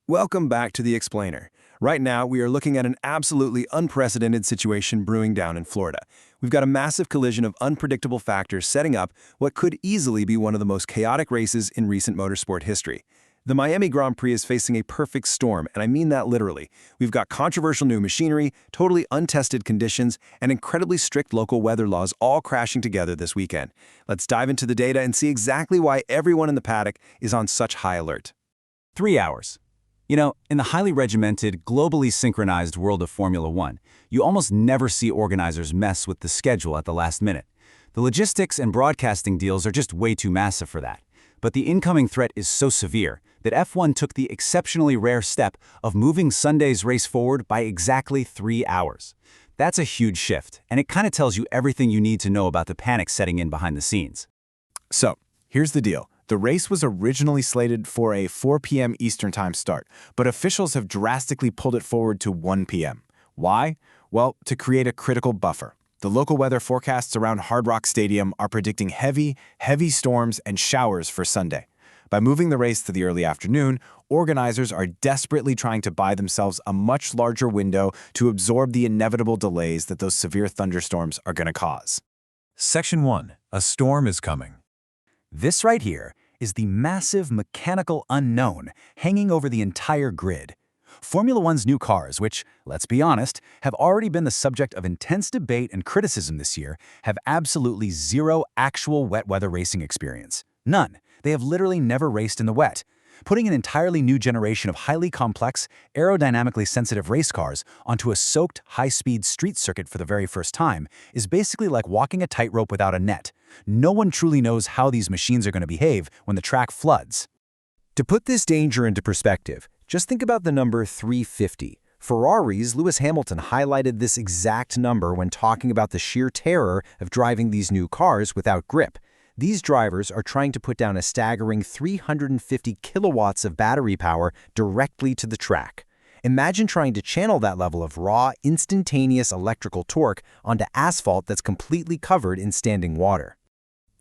Welcome back to The Explainer. Right now, we are looking at an absolutely unprecedented situation brewing down in Florida. We've got a massive collision of unpredictable factors setting up what could easily be one of the most chaotic races in recent motorsport history. The Miami Grand Prix is facing a perfect storm, and I mean that literally. We've got controversial new machinery, totally untested conditions, and incredibly strict local weather laws all crashing together this weekend. Let's dive into the data and see exactly why everyone in the paddock is on such high alert. 3 hours. You know, in the highly regimented, globally synchronized world of Formula One, you almost never see organizers mess with the schedule at the last minute. The logistics and broadcasting deals are just way too massive for that. But the incoming threat is so severe that F1 took the exceptionally rare step of moving Sunday's race forward by exactly 3 hours. That's a huge shift, and it kind of tells you everything you need to know about the panic setting in behind the scenes. So, here's the deal. The race was originally slated for a 4 p.m. Eastern Time start, but officials have drastically pulled it forward to 1 p.m. Why? Well, to create a critical buffer. The local weather forecasts around Hard Rock Stadium are predicting heavy storms and showers for Sunday. By moving the race to the early afternoon, organizers are desperately trying to buy themselves a much larger window to absorb the inevitable delays that those severe thunderstorms are going to cause. Section 1. A storm is coming. This right here is the massive mechanical unknown hanging over the entire grid. Formula One's new cars, which, let's be honest, have already been the subject of intense debate and criticism this year, have absolutely zero actual wet weather racing experience. None. They have literally never raced in the wet. Putting an entirely new generation of highly complex, aerodynamically sensitive race cars onto a soaked, high-speed street circuit for the very first time is basically like walking a tightrope without a net. No one truly knows how these machines are going to behave when the track floods. To put this danger into perspective, just think about the number 350. Ferrari's Lewis Hamilton highlighted this exact number when talking about the sheer terror of driving these new cars without grip. These drivers are trying to put down a staggering 350 kilowatts of battery power directly to the track. Imagine trying to channel that level of raw, instantaneous electrical torque onto asphalt that's completely covered in standing water.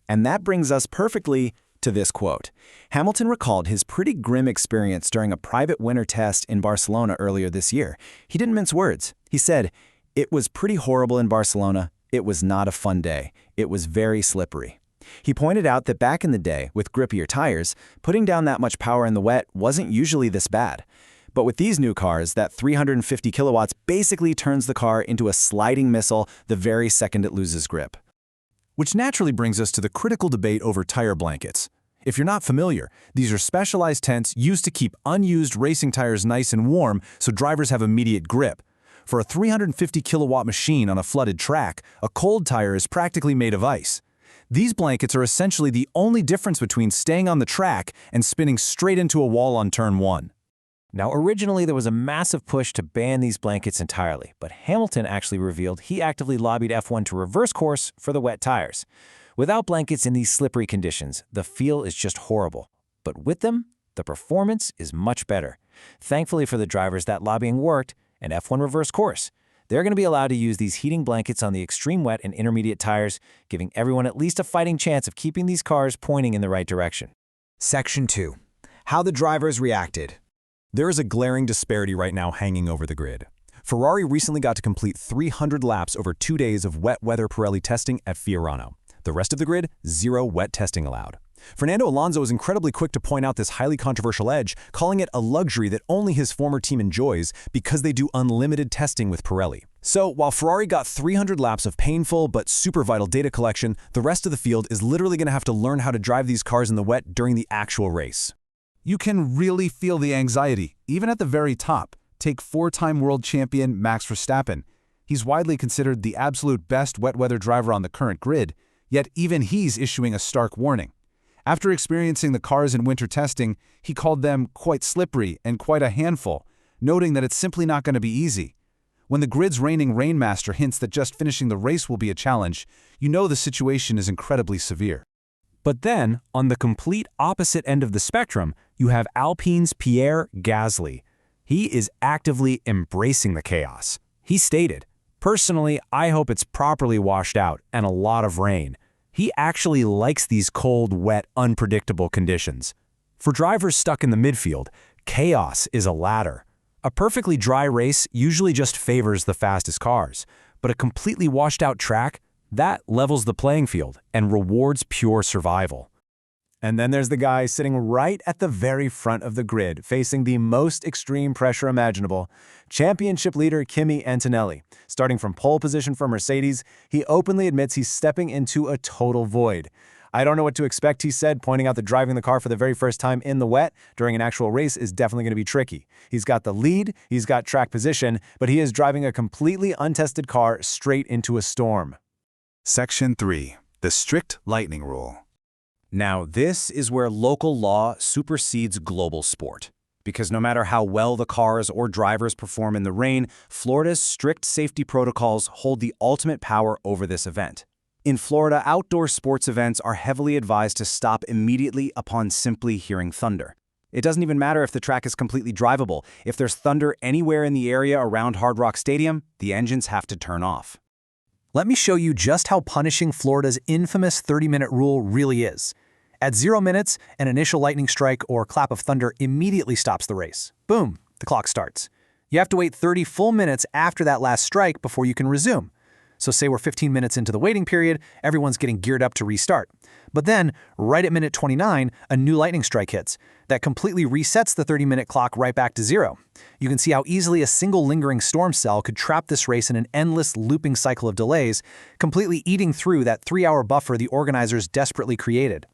And that brings us perfectly to this quote. Hamilton recalled his pretty grim experience during a private winter test in Barcelona earlier this year. He didn't mince words. He said, "It was pretty horrible in Barcelona. It was not a fun day. It was very slippery." He pointed out that back in the day, with grippier tires, putting down that much power in the wet wasn't usually this bad. But with these new cars, that 350 kilowatts basically turns the car into a sliding missile the very second it loses grip. Which naturally brings us to the critical debate over tire blankets. If you're not familiar, these are specialized tents used to keep unused racing tires nice and warm so drivers have immediate grip. For a 350 kilowatt machine on a flooded track, a cold tire is practically made of ice. These blankets are essentially the only difference between staying on the track and spinning straight into a wall on turn 1. Now, originally there was a massive push to ban these blankets entirely, but Hamilton actually revealed he actively lobbied F1 to reverse course for the wet tires. Without blankets in these slippery conditions, the feel is just horrible. But with them, the performance is much better. Thankfully for the drivers, that lobbying worked, and F1 reversed course. They're going to be allowed to use these heating blankets on the extreme wet and intermediate tires, giving everyone at least a fighting chance of keeping these cars pointing in the right direction. Section 2. How the drivers reacted. There is a glaring disparity right now hanging over the grid. Ferrari recently got to complete 300 laps over 2 days of wet weather Pirelli testing at Fiorano. The rest of the grid, zero wet testing allowed. Fernando Alonso is incredibly quick to point out this highly controversial edge, calling it a luxury that only his former team enjoys because they do unlimited testing with Pirelli. So, while Ferrari got 300 laps of painful but super vital data collection, the rest of the field is literally going to have to learn how to drive these cars in the wet during the actual race. You can really feel the anxiety, even at the very top. Take four-time world champion Max Verstappen. He's widely considered the absolute best wet weather driver on the current grid, yet even he's issuing a stark warning. After experiencing the cars in winter testing, he called them quite slippery and quite a handful, noting that it's simply not going to be easy. When the grid's reigning rainmaster hints that just finishing the race will be a challenge, you know the situation is incredibly severe. But then, on the complete opposite end of the spectrum, you have Alpine's Pierre Gasly. He is actively embracing the chaos. He stated, "Personally, I hope it's properly washed out and a lot of rain." He actually likes these cold, wet, unpredictable conditions. For drivers stuck in the midfield, Chaos is a ladder. A perfectly dry race usually just favors the fastest cars, but a completely washed-out track, that levels the playing field and rewards pure survival. And then there's the guy sitting right at the very front of the grid, facing the most extreme pressure imaginable. Championship leader Kimi Antonelli. Starting from pole position for Mercedes, he openly admits he's stepping into a total void. "I don't know what to expect," he said, pointing out that driving the car for the very first time in the wet during an actual race is definitely going to be tricky. He's got the lead, he's got track position, but he is driving a completely untested car straight into a storm. Section 3. The strict lightning rule. Now, this is where local law supersedes global sport. Because no matter how well the cars or drivers perform in the rain, Florida's strict safety protocols hold the ultimate power over this event. In Florida, outdoor sports events are heavily advised to stop immediately upon simply hearing thunder. It doesn't even matter if the track is completely drivable. If there's thunder anywhere in the area around Hard Rock Stadium, the engines have to turn off. Let me show you just how punishing Florida's infamous 30-minute rule really is. At 0 minutes, an initial lightning strike or clap of thunder immediately stops the race. Boom, the clock starts. You have to wait 30 full minutes after that last strike before you can resume. So say we're 15 minutes into the waiting period, everyone's getting geared up to restart. But then, right at minute 29, a new lightning strike hits. That completely resets the 30-minute clock right back to 0. You can see how easily a single lingering storm cell could trap this race in an endless looping cycle of delays, completely eating through that 3-hour buffer the organizers desperately created.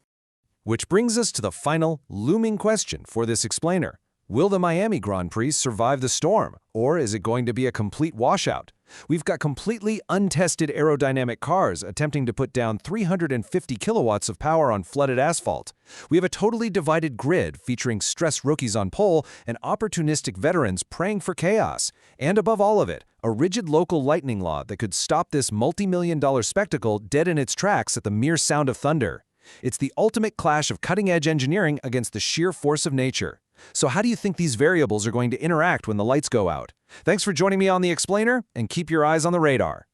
Which brings us to the final, looming question for this explainer. Will the Miami Grand Prix survive the storm, or is it going to be a complete washout? We've got completely untested aerodynamic cars attempting to put down 350 kilowatts of power on flooded asphalt. We have a totally divided grid featuring stressed rookies on pole and opportunistic veterans praying for chaos. And above all of it, a rigid local lightning law that could stop this multi-million-dollar spectacle dead in its tracks at the mere sound of thunder. It's the ultimate clash of cutting-edge engineering against the sheer force of nature. So how do you think these variables are going to interact when the lights go out? Thanks for joining me on The Explainer, and keep your eyes on the radar.